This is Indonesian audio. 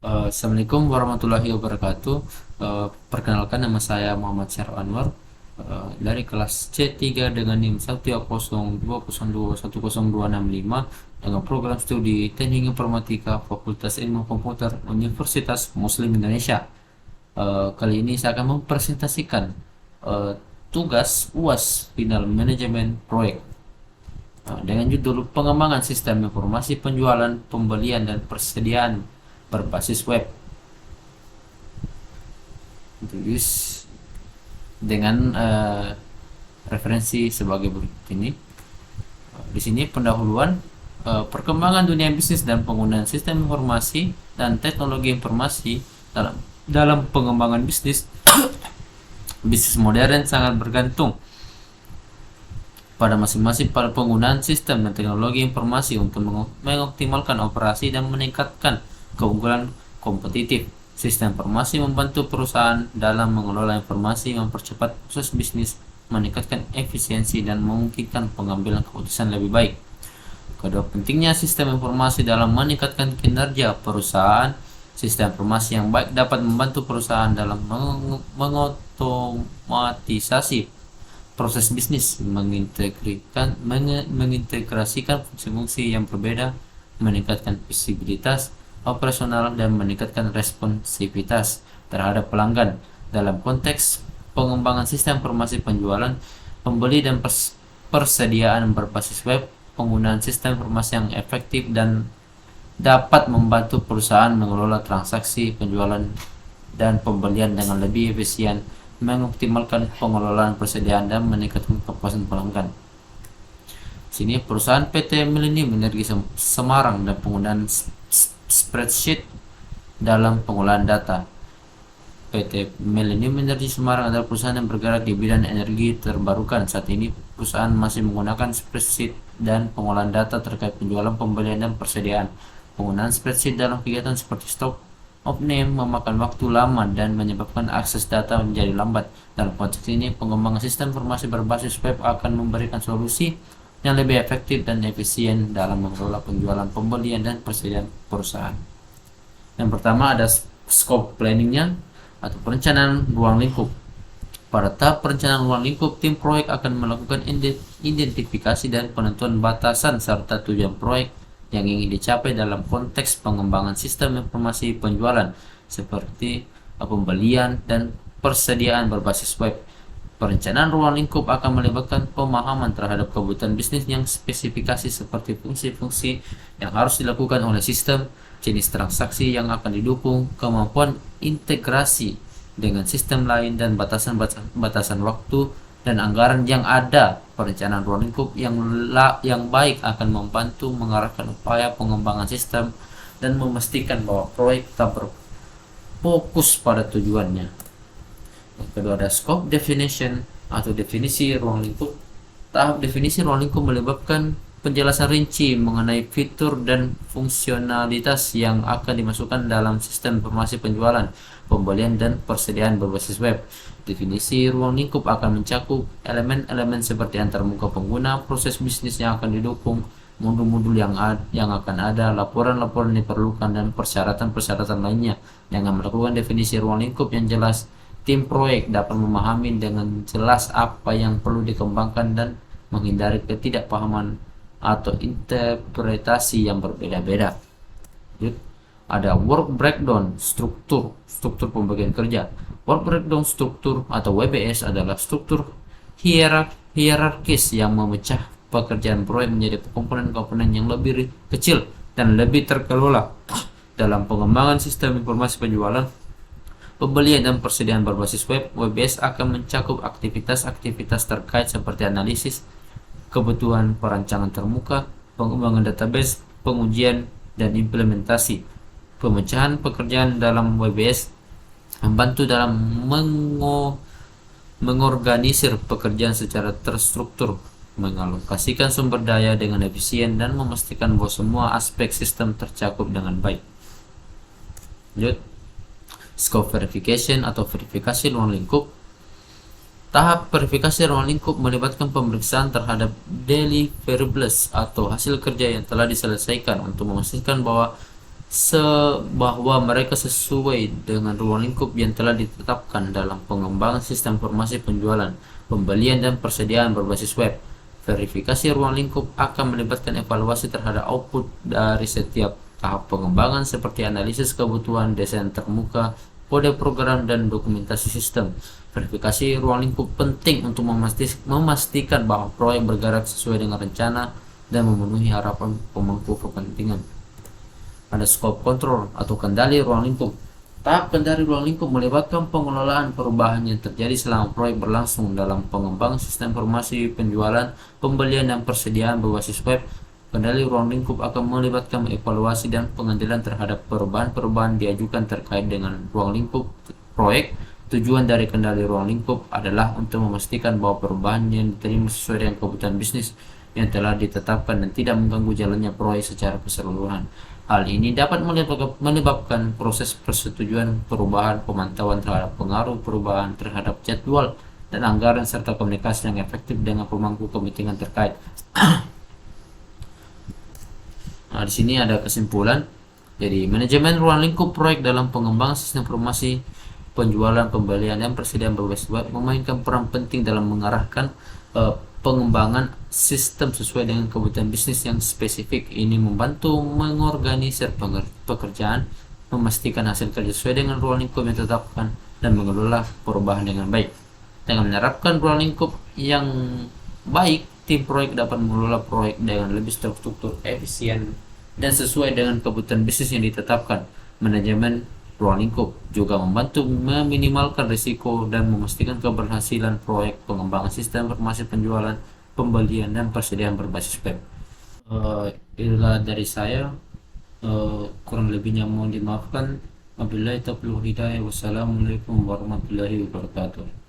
Assalamualaikum warahmatullahi wabarakatuh. Perkenalkan, nama saya Muhammad Syarif Anwar, dari kelas C3 dengan NIM 12020210265 dengan program studi Teknik Informatika Fakultas Ilmu Komputer Universitas Muslim Indonesia. Kali ini saya akan mempresentasikan eh, tugas UAS Final Manajemen Proyek dengan judul Pengembangan Sistem Informasi Penjualan, Pembelian, dan Persediaan berbasis web. Tulis dengan referensi sebagai berikut ini. Di sini pendahuluan perkembangan dunia bisnis dan penggunaan sistem informasi dan teknologi informasi dalam pengembangan bisnis. Bisnis modern sangat bergantung pada masing-masing pada penggunaan sistem dan teknologi informasi untuk mengoptimalkan operasi dan meningkatkan keunggulan kompetitif. Sistem informasi membantu perusahaan dalam mengelola informasi, mempercepat proses bisnis, meningkatkan efisiensi, dan memungkinkan pengambilan keputusan lebih baik. Kedua, pentingnya sistem informasi dalam meningkatkan kinerja perusahaan. Sistem informasi yang baik dapat membantu perusahaan dalam mengotomatisasi proses bisnis, mengintegrasikan fungsi-fungsi yang berbeda, meningkatkan visibilitas operasional, dan meningkatkan responsivitas terhadap pelanggan. Dalam konteks pengembangan sistem informasi penjualan, pembeli, dan persediaan berbasis web, penggunaan sistem informasi yang efektif dan dapat membantu perusahaan mengelola transaksi penjualan dan pembelian dengan lebih efisien, mengoptimalkan pengelolaan persediaan, dan meningkatkan kepuasan pelanggan. Sini perusahaan PT Millennium Energi Semarang dan penggunaan spreadsheet dalam pengolahan data. PT Millennium Energi Semarang adalah perusahaan yang bergerak di bidang energi terbarukan. Saat ini perusahaan masih menggunakan spreadsheet dan pengolahan data terkait penjualan, pembelian, dan persediaan. Penggunaan spreadsheet dalam kegiatan seperti stock of name memakan waktu lama dan menyebabkan akses data menjadi lambat. Dalam konteks ini, pengembangan sistem informasi berbasis web akan memberikan solusi yang lebih efektif dan efisien dalam mengelola penjualan, pembelian, dan persediaan perusahaan. Yang pertama ada scope planningnya atau perencanaan ruang lingkup. Pada tahap perencanaan ruang lingkup, tim proyek akan melakukan identifikasi dan penentuan batasan serta tujuan proyek yang ingin dicapai dalam konteks pengembangan sistem informasi penjualan seperti pembelian dan persediaan berbasis web. Perencanaan ruang lingkup akan melibatkan pemahaman terhadap kebutuhan bisnis yang spesifikasi seperti fungsi-fungsi yang harus dilakukan oleh sistem, jenis transaksi yang akan didukung, kemampuan integrasi dengan sistem lain, dan batasan waktu dan anggaran yang ada. Perencanaan ruang lingkup yang baik akan membantu mengarahkan upaya pengembangan sistem dan memastikan bahwa proyek tetap berfokus pada tujuannya. Yang kedua ada scope definition atau definisi ruang lingkup. Tahap definisi ruang lingkup melibatkan penjelasan rinci mengenai fitur dan fungsionalitas yang akan dimasukkan dalam sistem informasi penjualan, pembelian, dan persediaan berbasis web. Definisi ruang lingkup akan mencakup elemen-elemen seperti antarmuka pengguna, proses bisnis yang akan didukung, modul-modul yang akan ada, laporan-laporan yang diperlukan, dan persyaratan-persyaratan lainnya. Dengan melakukan definisi ruang lingkup yang jelas, tim proyek dapat memahami dengan jelas apa yang perlu dikembangkan dan menghindari ketidakpahaman atau interpretasi yang berbeda-beda. Ada work breakdown, struktur pembagian kerja. Work breakdown struktur atau WBS adalah struktur hierarkis yang memecah pekerjaan proyek menjadi komponen-komponen yang lebih kecil dan lebih terkelola. Dalam pengembangan sistem informasi penjualan, pembelian, dan persediaan berbasis web, WBS akan mencakup aktivitas-aktivitas terkait seperti analisis kebutuhan, perancangan termuka, pengembangan database, pengujian, dan implementasi. Pemecahan pekerjaan dalam WBS membantu dalam mengorganisir pekerjaan secara terstruktur, mengalokasikan sumber daya dengan efisien, dan memastikan bahwa semua aspek sistem tercakup dengan baik. Lanjut. Scope verification atau verifikasi ruang lingkup. Tahap verifikasi ruang lingkup melibatkan pemeriksaan terhadap deliverables atau hasil kerja yang telah diselesaikan untuk memastikan bahwa bahwa mereka sesuai dengan ruang lingkup yang telah ditetapkan dalam pengembangan sistem informasi penjualan, pembelian, dan persediaan berbasis web. Verifikasi ruang lingkup akan melibatkan evaluasi terhadap output dari setiap tahap pengembangan seperti analisis kebutuhan, desain termuka, kode program, dan dokumentasi sistem. Verifikasi ruang lingkup penting untuk memastikan bahwa proyek bergerak sesuai dengan rencana dan memenuhi harapan pemangku kepentingan. Ada scope control atau kendali ruang lingkup. Tahap kendali ruang lingkup melibatkan pengelolaan perubahan yang terjadi selama proyek berlangsung dalam pengembangan sistem informasi penjualan, pembelian, dan persediaan berbasis web. Kendali ruang lingkup akan melibatkan evaluasi dan pengadilan terhadap perubahan-perubahan diajukan terkait dengan ruang lingkup proyek. Tujuan dari kendali ruang lingkup adalah untuk memastikan bahwa perubahan yang diterima sesuai dengan kebutuhan bisnis yang telah ditetapkan dan tidak mengganggu jalannya proyek secara keseluruhan. Hal ini dapat menyebabkan proses persetujuan perubahan, pemantauan terhadap pengaruh perubahan terhadap jadwal dan anggaran, serta komunikasi yang efektif dengan pemangku kepentingan terkait. Nah, di sini ada kesimpulan. Jadi, manajemen ruang lingkup proyek dalam pengembangan sistem informasi penjualan, pembelian, dan persediaan berbasis web memainkan peran penting dalam mengarahkan pengembangan sistem sesuai dengan kebutuhan bisnis yang spesifik. Ini membantu mengorganisir pekerjaan, memastikan hasil kerja sesuai dengan ruang lingkup yang ditetapkan, dan mengelola perubahan dengan baik. Dengan menerapkan ruang lingkup yang baik, tim proyek dapat mengelola proyek dengan lebih terstruktur, efisien, dan sesuai dengan kebutuhan bisnis yang ditetapkan. Manajemen ruang lingkup juga membantu meminimalkan risiko dan memastikan keberhasilan proyek pengembangan sistem informasi penjualan, pembelian, dan persediaan berbasis web. Itulah dari saya. Kurang lebihnya mohon dimaafkan. Wabillahi taufiq wal hidayah. Wassalamualaikum warahmatullahi wabarakatuh.